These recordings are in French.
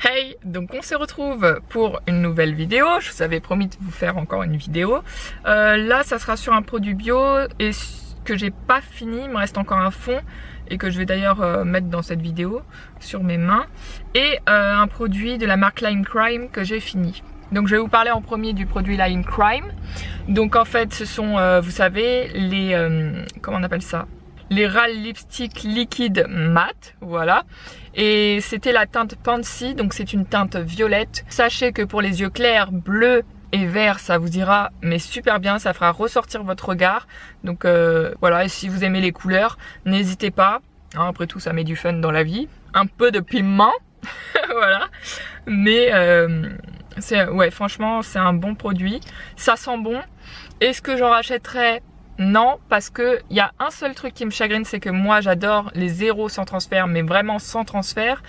Hey, donc on se retrouve pour une nouvelle vidéo. Je vous avais promis de vous faire encore une vidéo. Là, ça sera sur un produit bio et que j'ai pas fini. Il me reste encore un fond et que je vais d'ailleurs mettre dans cette vidéo sur mes mains. Et un produit de la marque Lime Crime que j'ai fini. Donc je vais vous parler en premier du produit Lime Crime. Donc en fait, ce sont, vous savez, les comment on appelle ça? Les RAL lipstick liquide mat, voilà. Et c'était la teinte Pansy, donc c'est une teinte violette. Sachez que pour les yeux clairs, bleus et verts, ça vous ira mais super bien, ça fera ressortir votre regard. Donc voilà, et si vous aimez les couleurs, n'hésitez pas. Hein, après tout, ça met du fun dans la vie. Un peu de piment, voilà. Mais ouais, franchement, c'est un bon produit. Ça sent bon. Est-ce que j'en rachèterais ? Non, parce que il y a un seul truc qui me chagrine, c'est que moi j'adore les zéros sans transfert, mais vraiment sans transfert.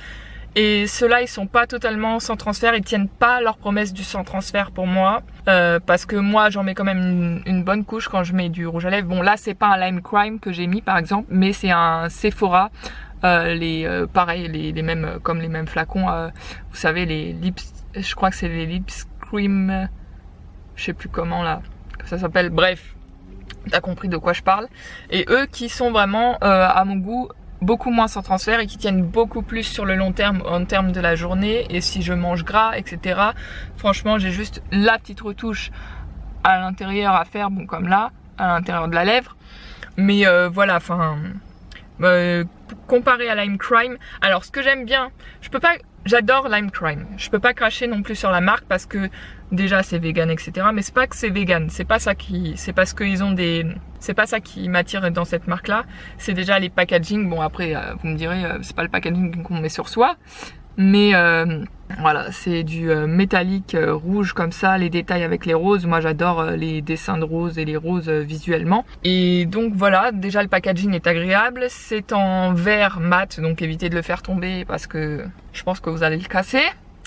Et ceux-là, ils sont pas totalement sans transfert, ils tiennent pas leur promesse du sans transfert pour moi. Parce que moi j'en mets quand même une bonne couche quand je mets du rouge à lèvres. Bon là c'est pas un Lime Crime que j'ai mis par exemple, mais c'est un Sephora. Pareil, les mêmes, comme les mêmes flacons, vous savez les lips, je crois que c'est les lips cream, je sais plus comment là, ça s'appelle, bref. T'as compris de quoi je parle. Et eux qui sont vraiment, à mon goût, beaucoup moins sans transfert et qui tiennent beaucoup plus sur le long terme en termes de la journée. Et si je mange gras, etc. Franchement, j'ai juste la petite retouche à l'intérieur à faire, bon comme là, à l'intérieur de la lèvre. Mais voilà, enfin, comparé à Lime Crime. Alors, ce que j'aime bien, j'adore Lime Crime. Je peux pas cracher non plus sur la marque parce que déjà c'est vegan, etc. Mais c'est pas que c'est vegan, c'est pas ça c'est parce qu'ils ont c'est pas ça qui m'attire dans cette marque là. C'est déjà les packaging. Bon après, vous me direz, c'est pas le packaging qu'on met sur soi. Mais voilà, c'est du métallique rouge comme ça, les détails avec les roses. Moi j'adore les dessins de roses et les roses visuellement. Et donc voilà, déjà le packaging est agréable. C'est en verre mat, donc évitez de le faire tomber parce que je pense que vous allez le casser.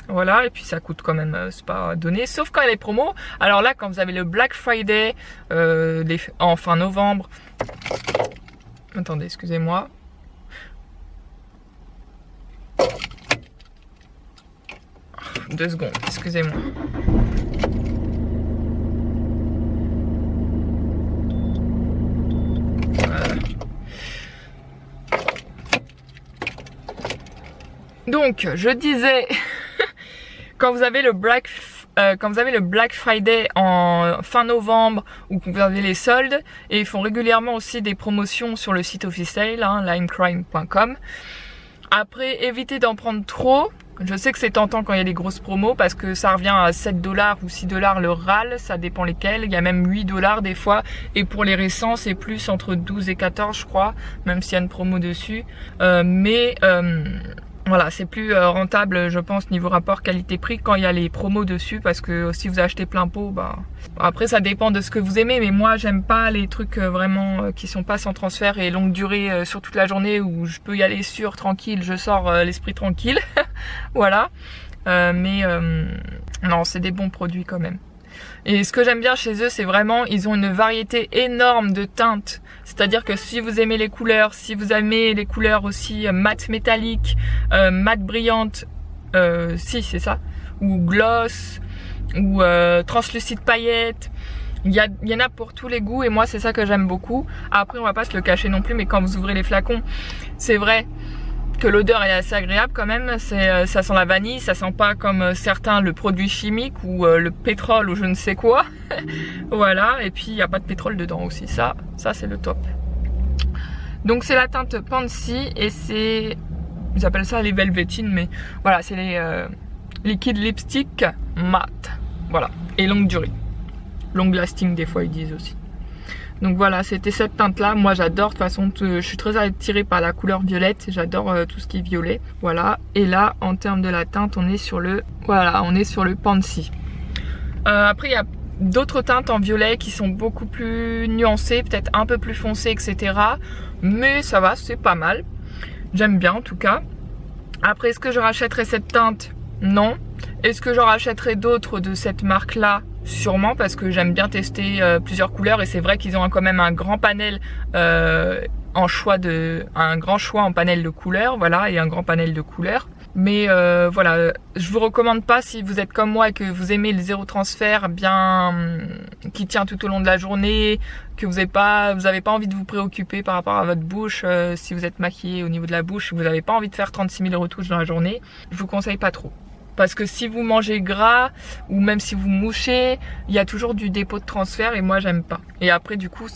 Voilà, et puis ça coûte quand même, c'est pas donné, sauf quand il y a les promos. Alors là, quand vous avez le Black Friday en fin novembre. Attendez, excusez-moi. Deux secondes, excusez-moi. Voilà. Donc, je disais, quand vous avez le Black Friday en fin novembre ou que vous avez les soldes, et ils font régulièrement aussi des promotions sur le site officiel, hein, limecrime.com. Après, évitez d'en prendre trop. Je sais que c'est tentant quand il y a les grosses promos parce que ça revient à 7$ ou 6$ le RAL, ça dépend lesquels. Il y a même 8$ des fois. Et pour les récents, c'est plus entre 12 et 14 je crois, même s'il y a une promo dessus. Voilà, c'est plus rentable je pense niveau rapport qualité-prix quand il y a les promos dessus parce que si vous achetez plein pot, bah après ça dépend de ce que vous aimez, mais moi j'aime pas les trucs vraiment qui sont pas sans transfert et longue durée sur toute la journée où je peux y aller sûr, tranquille, je sors l'esprit tranquille. Voilà, non, c'est des bons produits quand même. Et ce que j'aime bien chez eux, c'est vraiment, ils ont une variété énorme de teintes. C'est-à-dire que si vous aimez les couleurs, si vous aimez les couleurs aussi mat métallique, mat brillante, si c'est ça, ou gloss, ou translucide paillettes, il y en a pour tous les goûts et moi c'est ça que j'aime beaucoup. Après on va pas se le cacher non plus, mais quand vous ouvrez les flacons, c'est vrai que l'odeur est assez agréable quand même, ça sent la vanille, ça sent pas comme certains le produit chimique ou le pétrole ou je ne sais quoi. Voilà, et puis il n'y a pas de pétrole dedans aussi, ça c'est le top. Donc c'est la teinte Pansy et c'est, ils appellent ça les velvetines, mais voilà, c'est les liquid lipstick mat, voilà, et longue durée, long lasting des fois ils disent aussi. Donc voilà, c'était cette teinte là, moi j'adore, de toute façon je suis très attirée par la couleur violette, j'adore tout ce qui est violet, voilà. Et là en termes de la teinte on est sur le, voilà, on est sur le Pansy. Après il y a d'autres teintes en violet qui sont beaucoup plus nuancées, peut-être un peu plus foncées, etc. Mais ça va, c'est pas mal, j'aime bien en tout cas. Après, est-ce que je rachèterai cette teinte? Non. Est-ce que j'en rachèterai d'autres de cette marque là? Sûrement, parce que j'aime bien tester plusieurs couleurs et c'est vrai qu'ils ont quand même un grand panel un grand choix en panel de couleurs, voilà, et un grand panel de couleurs. Mais voilà, je vous recommande pas si vous êtes comme moi et que vous aimez le zéro transfert bien qui tient tout au long de la journée, que vous avez pas envie de vous préoccuper par rapport à votre bouche, si vous êtes maquillé au niveau de la bouche, vous n'avez pas envie de faire 36 000 retouches dans la journée, je vous conseille pas trop. Parce que si vous mangez gras ou même si vous mouchez, il y a toujours du dépôt de transfert et moi j'aime pas. Et après du coup,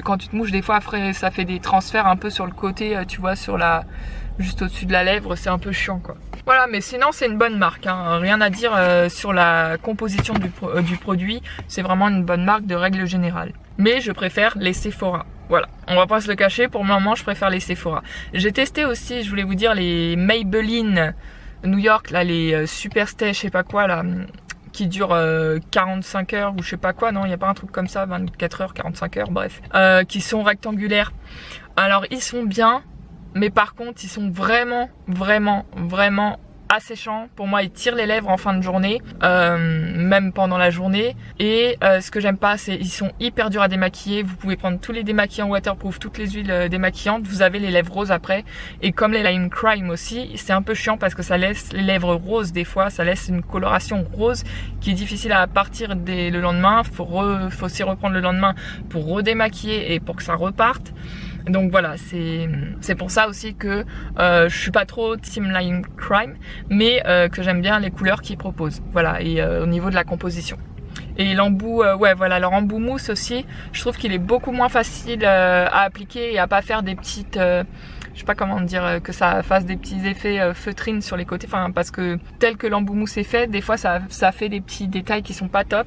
quand tu te mouches des fois, après, ça fait des transferts un peu sur le côté, tu vois, juste au-dessus de la lèvre, c'est un peu chiant quoi. Voilà, mais sinon c'est une bonne marque, hein. Rien à dire sur la composition du produit, c'est vraiment une bonne marque de règle générale. Mais je préfère les Sephora. Voilà, on va pas se le cacher, pour le moment je préfère les Sephora. J'ai testé aussi, je voulais vous dire, les Maybelline New York, là, les Superstay, je sais pas quoi, là, qui durent 45 heures ou je sais pas quoi, non, il n'y a pas un truc comme ça, 24 heures, 45 heures, bref, qui sont rectangulaires. Alors, ils sont bien, mais par contre, ils sont vraiment asséchants. Pour moi, ils tirent les lèvres en fin de journée, même pendant la journée. Et ce que j'aime pas, c'est ils sont hyper durs à démaquiller. Vous pouvez prendre tous les démaquillants waterproof, toutes les huiles démaquillantes, vous avez les lèvres roses après. Et comme les Lime Crime aussi, c'est un peu chiant parce que ça laisse les lèvres roses des fois, ça laisse une coloration rose qui est difficile à partir le lendemain. Faut s'y reprendre le lendemain pour redémaquiller et pour que ça reparte. Donc voilà, c'est pour ça aussi que je suis pas trop team Lime Crime, mais que j'aime bien les couleurs qu'ils proposent. Voilà, et au niveau de la composition. Et l'embout, ouais voilà, leur embout mousse aussi, je trouve qu'il est beaucoup moins facile à appliquer et à pas faire des petites... je sais pas comment dire, que ça fasse des petits effets feutrines sur les côtés, enfin parce que tel que l'embout mousse est fait, des fois ça fait des petits détails qui sont pas top,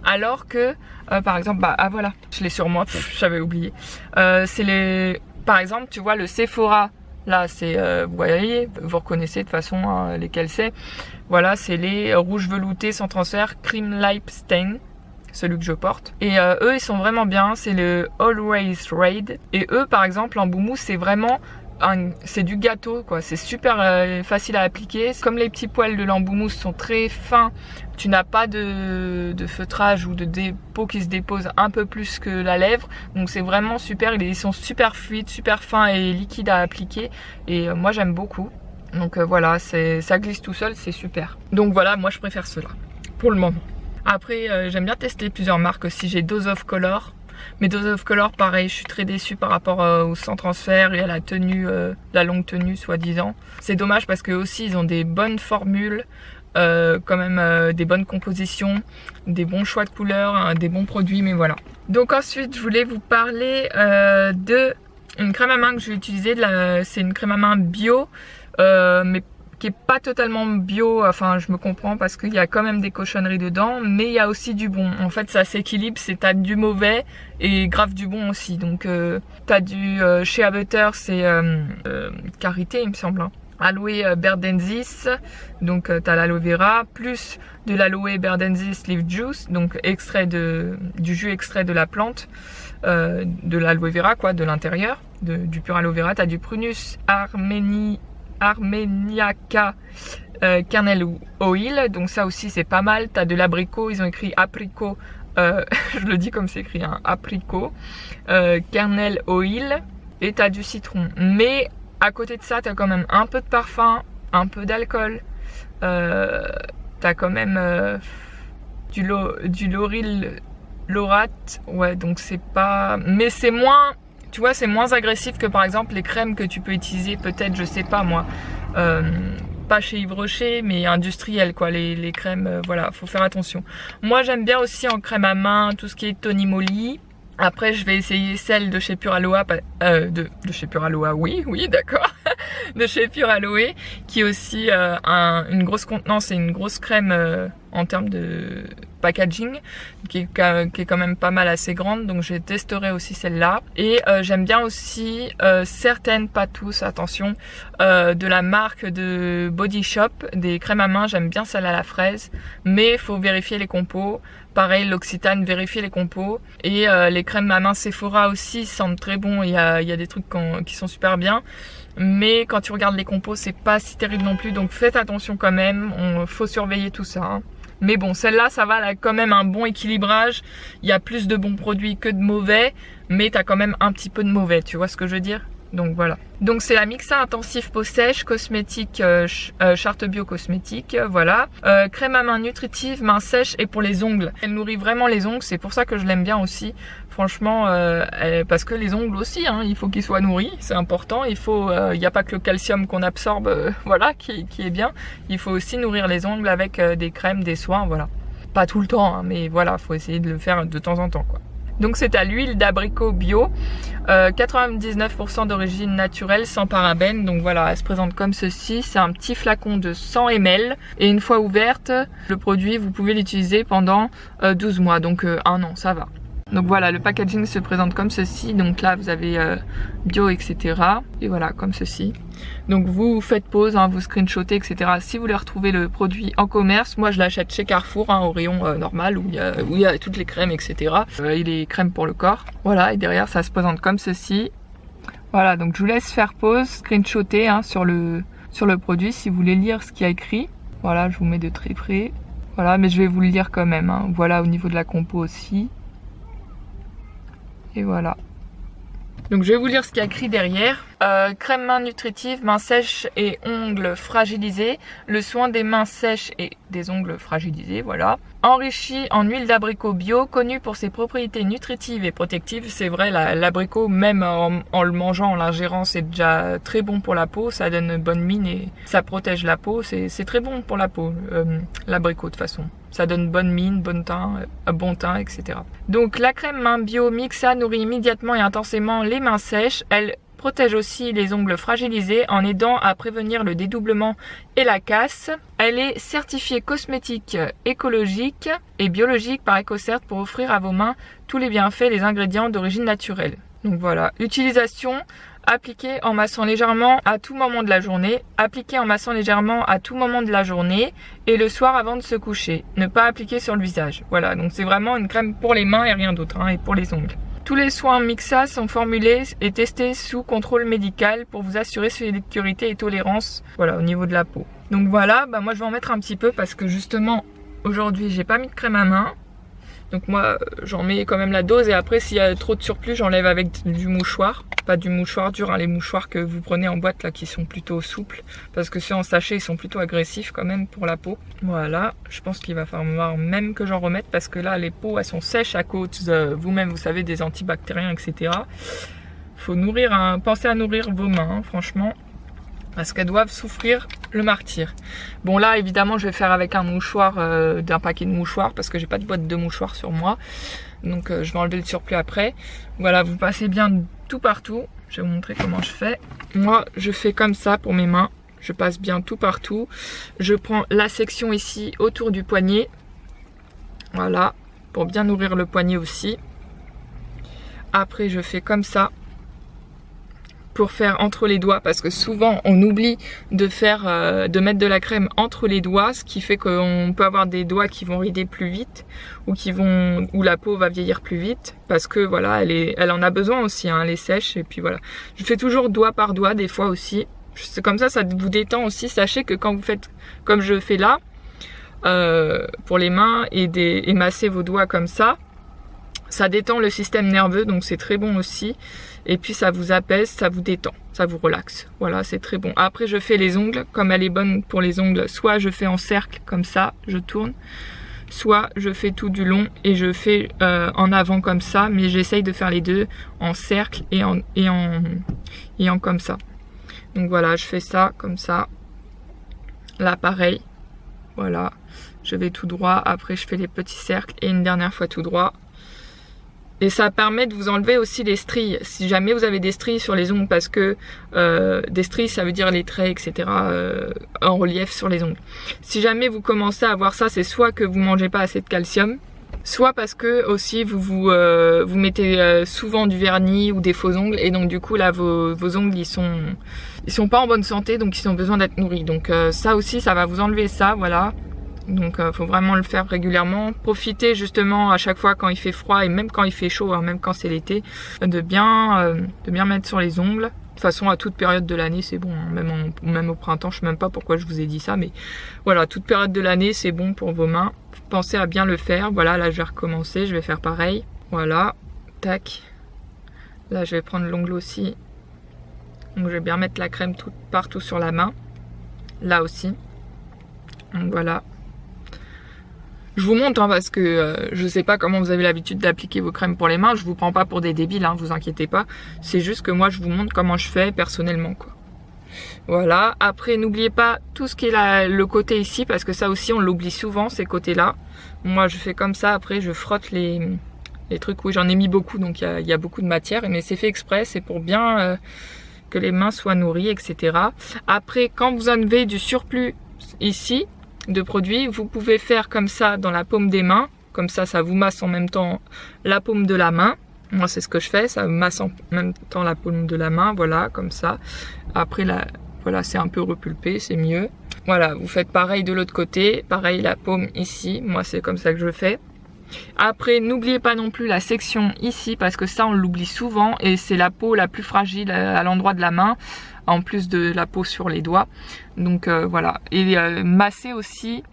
alors que par exemple, voilà, je l'ai sur moi, j'avais oublié, par exemple tu vois le Sephora, là c'est, vous voyez, vous reconnaissez de toute façon lesquels c'est, voilà c'est les rouges veloutés sans transfert Cream Light Stain, celui que je porte, et eux ils sont vraiment bien, c'est le Always Raid, et eux par exemple l'embout mousse c'est vraiment c'est du gâteau quoi, c'est super facile à appliquer. Comme les petits poils de l'embout mousse sont très fins, tu n'as pas de feutrage ou de dépôt qui se dépose un peu plus que la lèvre, donc c'est vraiment super, ils sont super fluides, super fins et liquides à appliquer, et moi j'aime beaucoup. Donc voilà, ça glisse tout seul, c'est super. Donc voilà, moi je préfère cela pour le moment. Après j'aime bien tester plusieurs marques aussi, j'ai Dose of Color. Mais Dose of Color, pareil, je suis très déçue par rapport au sans transfert et à la tenue, la longue tenue soi-disant. C'est dommage parce que aussi ils ont des bonnes formules, quand même des bonnes compositions, des bons choix de couleurs, des bons produits, mais voilà. Donc ensuite, je voulais vous parler de une crème à main que je vais utiliser. C'est une crème à main bio, mais qui est pas totalement bio, enfin je me comprends parce qu'il y a quand même des cochonneries dedans, mais il y a aussi du bon. En fait ça s'équilibre, t'as du mauvais et grave du bon aussi. Donc t'as du Shea Butter, c'est karité il me semble, hein. Aloe Berdensis, donc t'as l'aloe vera, plus de l'aloe Berdensis Leaf Juice, donc du jus extrait de la plante, de l'aloe vera quoi, de l'intérieur, du pur aloe vera. T'as du Prunus Armeniaca Kernel Oil, donc ça aussi c'est pas mal. T'as de l'abricot, ils ont écrit apricot, je le dis comme c'est écrit, hein, apricot, Kernel Oil, et t'as du citron. Mais à côté de ça, t'as quand même un peu de parfum, un peu d'alcool, t'as quand même du lauryl laurate, ouais, donc c'est pas... Mais c'est moins... Tu vois, c'est moins agressif que par exemple les crèmes que tu peux utiliser peut-être, je sais pas moi, pas chez Yves Rocher, mais industrielles quoi, les crèmes, voilà, faut faire attention. Moi j'aime bien aussi en crème à main tout ce qui est Tony Moly. Après je vais essayer celle de chez Pure Aloe, de chez Pure Aloe, oui d'accord, de chez Pure Aloe, qui est aussi une grosse contenance et une grosse crème en termes de packaging, qui est quand même pas mal assez grande, donc je testerai aussi celle-là. Et j'aime bien aussi certaines, pas tous, attention, de la marque de Body Shop, des crèmes à main, j'aime bien celle à la fraise, mais faut vérifier les compos. Pareil, l'Occitane, vérifier les compos. Et les crèmes à main Sephora aussi sentent très bon, il y a des trucs qui sont super bien. Mais quand tu regardes les compos, c'est pas si terrible non plus, donc faites attention quand même, faut surveiller tout ça, hein. Mais bon, celle-là, ça va, elle a quand même un bon équilibrage. Il y a plus de bons produits que de mauvais, mais t'as quand même un petit peu de mauvais, tu vois ce que je veux dire? Donc voilà. Donc c'est la Mixa Intensif Peau Sèche, cosmétique, charte bio cosmétique, voilà. Crème à main nutritive, main sèche et pour les ongles. Elle nourrit vraiment les ongles, c'est pour ça que je l'aime bien aussi. Franchement, parce que les ongles aussi, hein, il faut qu'ils soient nourris, c'est important. Il n'y a pas que le calcium qu'on absorbe, voilà, qui est bien. Il faut aussi nourrir les ongles avec des crèmes, des soins, voilà. Pas tout le temps, hein, mais voilà, faut essayer de le faire de temps en temps, quoi. Donc c'est à l'huile d'abricot bio, 99% d'origine naturelle, sans parabènes. Donc voilà, elle se présente comme ceci. C'est un petit flacon de 100 ml. Et une fois ouverte, le produit, vous pouvez l'utiliser pendant 12 mois. Donc 1 an, ça va. Donc voilà, le packaging se présente comme ceci. Donc là, vous avez bio, etc. Et voilà, comme ceci. Donc vous faites pause, hein, vous screenshotez, etc. Si vous voulez retrouver le produit en commerce, moi je l'achète chez Carrefour, hein, au rayon normal où il y a toutes les crèmes, etc. Et les crèmes pour le corps. Voilà, et derrière ça se présente comme ceci. Voilà, donc je vous laisse faire pause, screenshoter, hein, sur le produit si vous voulez lire ce qu'il y a écrit. Voilà, je vous mets de très près. Voilà, mais je vais vous le lire quand même, hein. Voilà, au niveau de la compo aussi. Et voilà. Donc je vais vous lire ce qu'il y a écrit derrière. Crème main nutritive, mains sèches et ongles fragilisés. Le soin des mains sèches et des ongles fragilisés, voilà. Enrichi en huile d'abricot bio, connu pour ses propriétés nutritives et protectives. C'est vrai, l'abricot, même en le mangeant, en l'ingérant, c'est déjà très bon pour la peau. Ça donne une bonne mine et ça protège la peau. C'est très bon pour la peau, l'abricot de toute façon. Ça donne bonne mine, bon teint, etc. Donc la crème main bio Mixa nourrit immédiatement et intensément les mains sèches. Elle protège aussi les ongles fragilisés en aidant à prévenir le dédoublement et la casse. Elle est certifiée cosmétique écologique et biologique par EcoCert pour offrir à vos mains tous les bienfaits et les ingrédients d'origine naturelle. Donc voilà, utilisation. Appliquer en massant légèrement à tout moment de la journée. Appliquer en massant légèrement à tout moment de la journée et le soir avant de se coucher. Ne pas appliquer sur le visage. Voilà, donc c'est vraiment une crème pour les mains et rien d'autre, hein, et pour les ongles. Tous les soins Mixa sont formulés et testés sous contrôle médical pour vous assurer sécurité et tolérance, voilà, au niveau de la peau. Donc voilà, bah moi je vais en mettre un petit peu parce que justement aujourd'hui j'ai pas mis de crème à main. Donc moi j'en mets quand même la dose et après s'il y a trop de surplus j'enlève avec du mouchoir. Pas du mouchoir dur, hein, les mouchoirs que vous prenez en boîte là qui sont plutôt souples. Parce que ceux en sachet ils sont plutôt agressifs quand même pour la peau. Voilà, je pense qu'il va falloir même que j'en remette parce que là les peaux elles sont sèches à cause vous-même vous savez des antibactériens, etc. Faut nourrir, pensez à nourrir vos mains, hein, franchement. Parce qu'elles doivent souffrir le martyre. Bon là évidemment je vais faire avec un mouchoir, d'un paquet de mouchoirs parce que j'ai pas de boîte de mouchoirs sur moi. Donc je vais enlever le surplus après. Voilà, vous passez bien tout partout. Je vais vous montrer comment je fais. Moi je fais comme ça pour mes mains. Je passe bien tout partout. Je prends la section ici autour du poignet. Voilà, pour bien nourrir le poignet aussi. Après je fais comme ça. Pour faire entre les doigts parce que souvent on oublie de mettre de la crème entre les doigts, ce qui fait qu'on peut avoir des doigts qui vont rider plus vite ou la peau va vieillir plus vite parce que voilà elle en a besoin aussi, hein, elle est sèche et puis voilà. Je fais toujours doigt par doigt des fois aussi. C'est comme ça vous détend aussi. Sachez que quand vous faites comme je fais là pour les mains et masser vos doigts comme ça détend le système nerveux donc c'est très bon aussi. Et puis ça vous apaise, ça vous détend, ça vous relaxe. Voilà, c'est très bon. Après je fais les ongles, comme elle est bonne pour les ongles, soit je fais en cercle comme ça, je tourne, soit je fais tout du long et je fais en avant comme ça, mais j'essaye de faire les deux en cercle et en comme ça. Donc voilà, je fais ça comme ça. Là pareil, voilà, je vais tout droit, après je fais les petits cercles et une dernière fois tout droit. Et ça permet de vous enlever aussi les stries. Si jamais vous avez des stries sur les ongles, parce que des stries ça veut dire les traits, etc. En relief sur les ongles. Si jamais vous commencez à avoir ça, c'est soit que vous mangez pas assez de calcium, soit parce que aussi vous mettez souvent du vernis ou des faux ongles et donc du coup là vos ongles ils sont pas en bonne santé, donc ils ont besoin d'être nourris. Donc ça aussi ça va vous enlever ça, voilà. Donc faut vraiment le faire régulièrement. Profitez justement à chaque fois quand il fait froid et même quand il fait chaud, hein, même quand c'est l'été, de bien mettre sur les ongles. De toute façon à toute période de l'année c'est bon, hein. Même au printemps, je sais même pas pourquoi je vous ai dit ça, mais voilà, toute période de l'année c'est bon pour vos mains. Pensez à bien le faire. Voilà, là je vais recommencer, je vais faire pareil. Voilà, tac. Là je vais prendre l'ongle aussi. Donc je vais bien mettre la crème tout partout sur la main. Là aussi. Donc voilà. Je vous montre parce que je sais pas comment vous avez l'habitude d'appliquer vos crèmes pour les mains. Je vous prends pas pour des débiles, vous inquiétez pas. C'est juste que moi je vous montre comment je fais personnellement quoi. Voilà. Après n'oubliez pas tout ce qui est le côté ici parce que ça aussi on l'oublie souvent ces côtés là. Moi je fais comme ça. Après je frotte les trucs. Oui j'en ai mis beaucoup donc il y a beaucoup de matière. Mais c'est fait exprès. C'est pour bien que les mains soient nourries etc. Après quand vous enlevez du surplus ici de produits, vous pouvez faire comme ça dans la paume des mains, comme ça vous masse en même temps la paume de la main. Moi c'est ce que je fais, ça masse en même temps la paume de la main, voilà comme ça. Après voilà c'est un peu repulpé, c'est mieux. Voilà, vous faites pareil de l'autre côté, pareil la paume ici, moi c'est comme ça que je fais. Après n'oubliez pas non plus la section ici parce que ça on l'oublie souvent et c'est la peau la plus fragile à l'endroit de la main en plus de la peau sur les doigts. Donc voilà, et masser aussi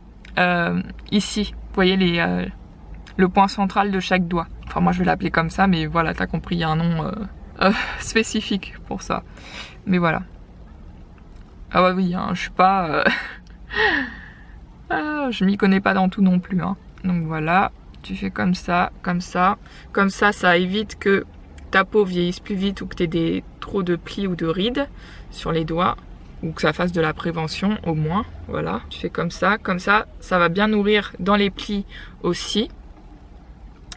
ici, vous voyez le point central de chaque doigt. Enfin moi je vais l'appeler comme ça mais voilà t'as compris, il y a un nom spécifique pour ça. Mais voilà. Ah ouais oui, je suis pas... je m'y connais pas dans tout non plus. Donc voilà. Tu fais comme ça, comme ça. Comme ça évite que ta peau vieillisse plus vite ou que tu aies trop de plis ou de rides sur les doigts. Ou que ça fasse de la prévention au moins. Voilà, tu fais comme ça, ça va bien nourrir dans les plis aussi.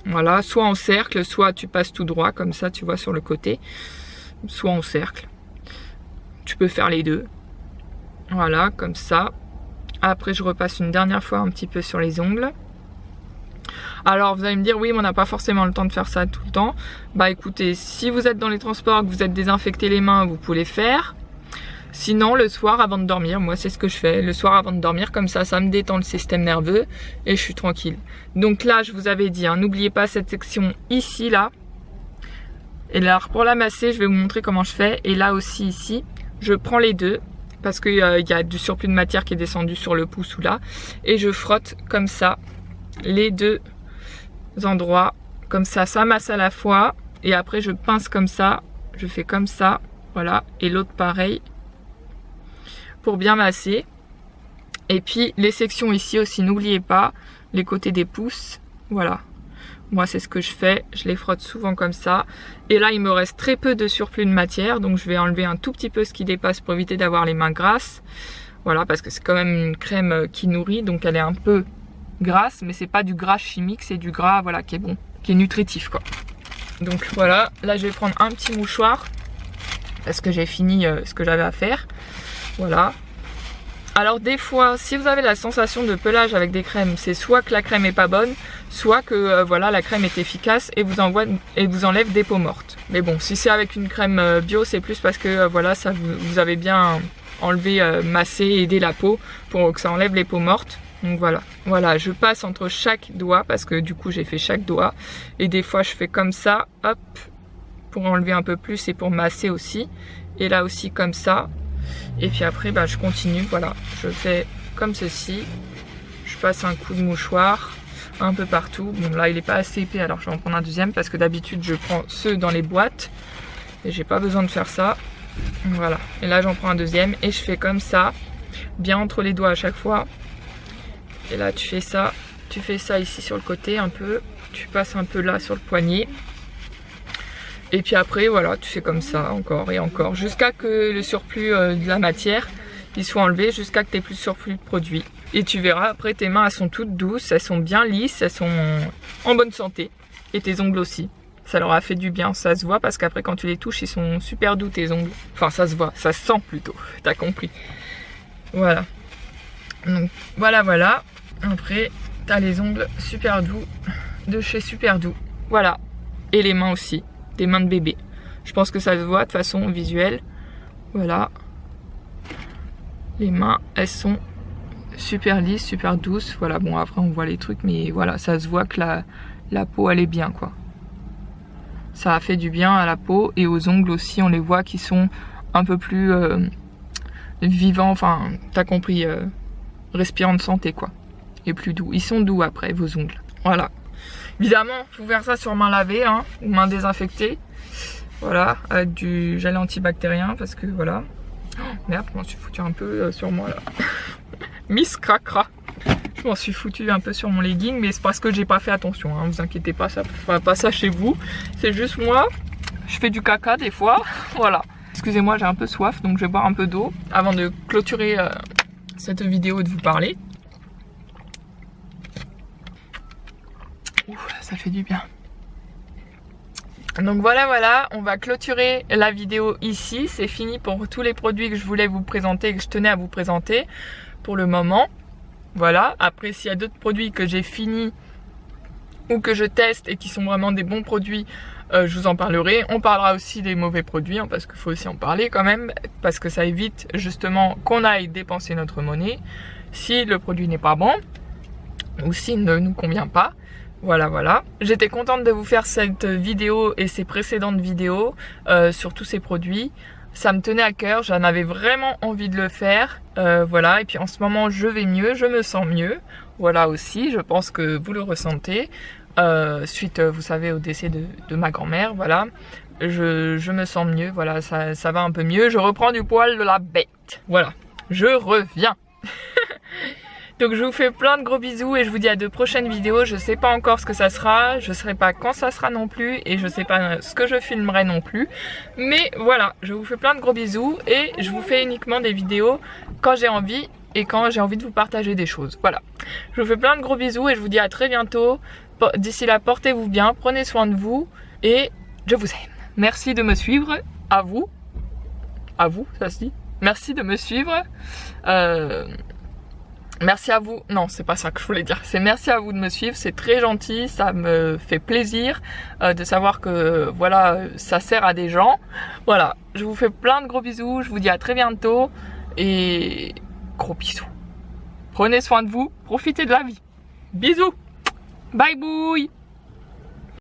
Voilà, soit en cercle, soit tu passes tout droit comme ça, tu vois, sur le côté. Soit en cercle. Tu peux faire les deux. Voilà, comme ça. Après, je repasse une dernière fois un petit peu sur les ongles. Alors vous allez me dire oui mais on n'a pas forcément le temps de faire ça tout le temps. Bah écoutez, si vous êtes dans les transports, que vous êtes désinfecté les mains, vous pouvez les faire. Sinon le soir avant de dormir, moi c'est ce que je fais. Le soir avant de dormir, comme ça me détend le système nerveux et je suis tranquille. Donc là je vous avais dit, n'oubliez pas cette section ici là. Et là pour la masser je vais vous montrer comment je fais. Et là aussi ici, je prends les deux. Parce qu'il y a du surplus de matière qui est descendu sur le pouce ou là. Et je frotte comme ça les deux endroits, comme ça masse à la fois et après je pince comme ça, je fais comme ça, voilà, et l'autre pareil pour bien masser. Et puis les sections ici aussi, n'oubliez pas les côtés des pouces, voilà, moi c'est ce que je fais, je les frotte souvent comme ça. Et là il me reste très peu de surplus de matière, donc je vais enlever un tout petit peu ce qui dépasse pour éviter d'avoir les mains grasses, voilà, parce que c'est quand même une crème qui nourrit, donc elle est un peu grasse, mais c'est pas du gras chimique, c'est du gras voilà qui est bon, qui est nutritif quoi. Donc voilà, là je vais prendre un petit mouchoir parce que j'ai fini ce que j'avais à faire. Voilà. Alors des fois, si vous avez la sensation de pelage avec des crèmes, c'est soit que la crème est pas bonne, soit que voilà la crème est efficace et vous enlève des peaux mortes. Mais bon, si c'est avec une crème bio, c'est plus parce que voilà ça vous avez bien enlevé, massé, aidé la peau pour que ça enlève les peaux mortes. Donc voilà, je passe entre chaque doigt parce que du coup j'ai fait chaque doigt. Et des fois je fais comme ça, hop, pour enlever un peu plus et pour masser aussi. Et là aussi comme ça. Et puis après je continue, voilà, je fais comme ceci. Je passe un coup de mouchoir un peu partout. Bon là il n'est pas assez épais alors je vais en prendre un deuxième parce que d'habitude je prends ceux dans les boîtes. Et j'ai pas besoin de faire ça. Voilà, et là j'en prends un deuxième et je fais comme ça, bien entre les doigts à chaque fois. Et là tu fais ça ici sur le côté un peu, tu passes un peu là sur le poignet. Et puis après voilà, tu fais comme ça encore et encore, jusqu'à que le surplus de la matière il soit enlevé, jusqu'à que tu n'aies plus de surplus de produit. Et tu verras après tes mains elles sont toutes douces, elles sont bien lisses, elles sont en bonne santé. Et tes ongles aussi, ça leur a fait du bien, ça se voit parce qu'après quand tu les touches ils sont super doux tes ongles. Enfin ça se voit, ça se sent plutôt, t'as compris. Voilà. Donc voilà. Après, t'as les ongles super doux de chez Super Doux. Voilà. Et les mains aussi. Des mains de bébé. Je pense que ça se voit de façon visuelle. Voilà. Les mains, elles sont super lisses, super douces. Voilà, bon après on voit les trucs, mais voilà, ça se voit que la peau elle est bien quoi. Ça a fait du bien à la peau et aux ongles aussi, on les voit qui sont un peu plus vivants. Enfin, t'as compris, respirant de santé quoi. Et plus doux. Ils sont doux après vos ongles. Voilà. Évidemment, faut faire ça sur main lavée ou main désinfectée. Voilà, avec du gel antibactérien parce que voilà. Oh, merde, je m'en suis foutu un peu sur moi là. Miss Cracra. Je m'en suis foutu un peu sur mon legging, mais c'est parce que j'ai pas fait attention, hein. Vous inquiétez pas, ça fera pas ça chez vous. C'est juste moi, je fais du caca des fois. Voilà. Excusez-moi, j'ai un peu soif, donc je vais boire un peu d'eau avant de clôturer cette vidéo et de vous parler. Ouh, ça fait du bien. Donc voilà, on va clôturer la vidéo ici. C'est fini pour tous les produits que je voulais vous présenter et que je tenais à vous présenter pour le moment. Voilà, après s'il y a d'autres produits que j'ai fini ou que je teste et qui sont vraiment des bons produits, je vous en parlerai. On parlera aussi des mauvais produits, hein, parce qu'il faut aussi en parler quand même, parce que ça évite justement qu'on aille dépenser notre monnaie si le produit n'est pas bon ou s'il ne nous convient pas. Voilà. J'étais contente de vous faire cette vidéo et ces précédentes vidéos sur tous ces produits. Ça me tenait à cœur, j'en avais vraiment envie de le faire. Voilà, et puis en ce moment je vais mieux, je me sens mieux. Voilà aussi, je pense que vous le ressentez. Suite, vous savez, au décès de ma grand-mère, voilà. Je me sens mieux, voilà, ça va un peu mieux. Je reprends du poil de la bête. Voilà, je reviens. Donc je vous fais plein de gros bisous et je vous dis à de prochaines vidéos. Je sais pas encore ce que ça sera, je sais pas quand ça sera non plus et je sais pas ce que je filmerai non plus. Mais voilà, je vous fais plein de gros bisous et je vous fais uniquement des vidéos quand j'ai envie et quand j'ai envie de vous partager des choses. Voilà, je vous fais plein de gros bisous et je vous dis à très bientôt. D'ici là, portez-vous bien, prenez soin de vous et je vous aime. Merci de me suivre, à vous, ça se dit. Merci de me suivre. Merci à vous, non c'est pas ça que je voulais dire, c'est merci à vous de me suivre, c'est très gentil, ça me fait plaisir de savoir que voilà, ça sert à des gens. Voilà, je vous fais plein de gros bisous, je vous dis à très bientôt et gros bisous. Prenez soin de vous, profitez de la vie. Bisous, bye bouille.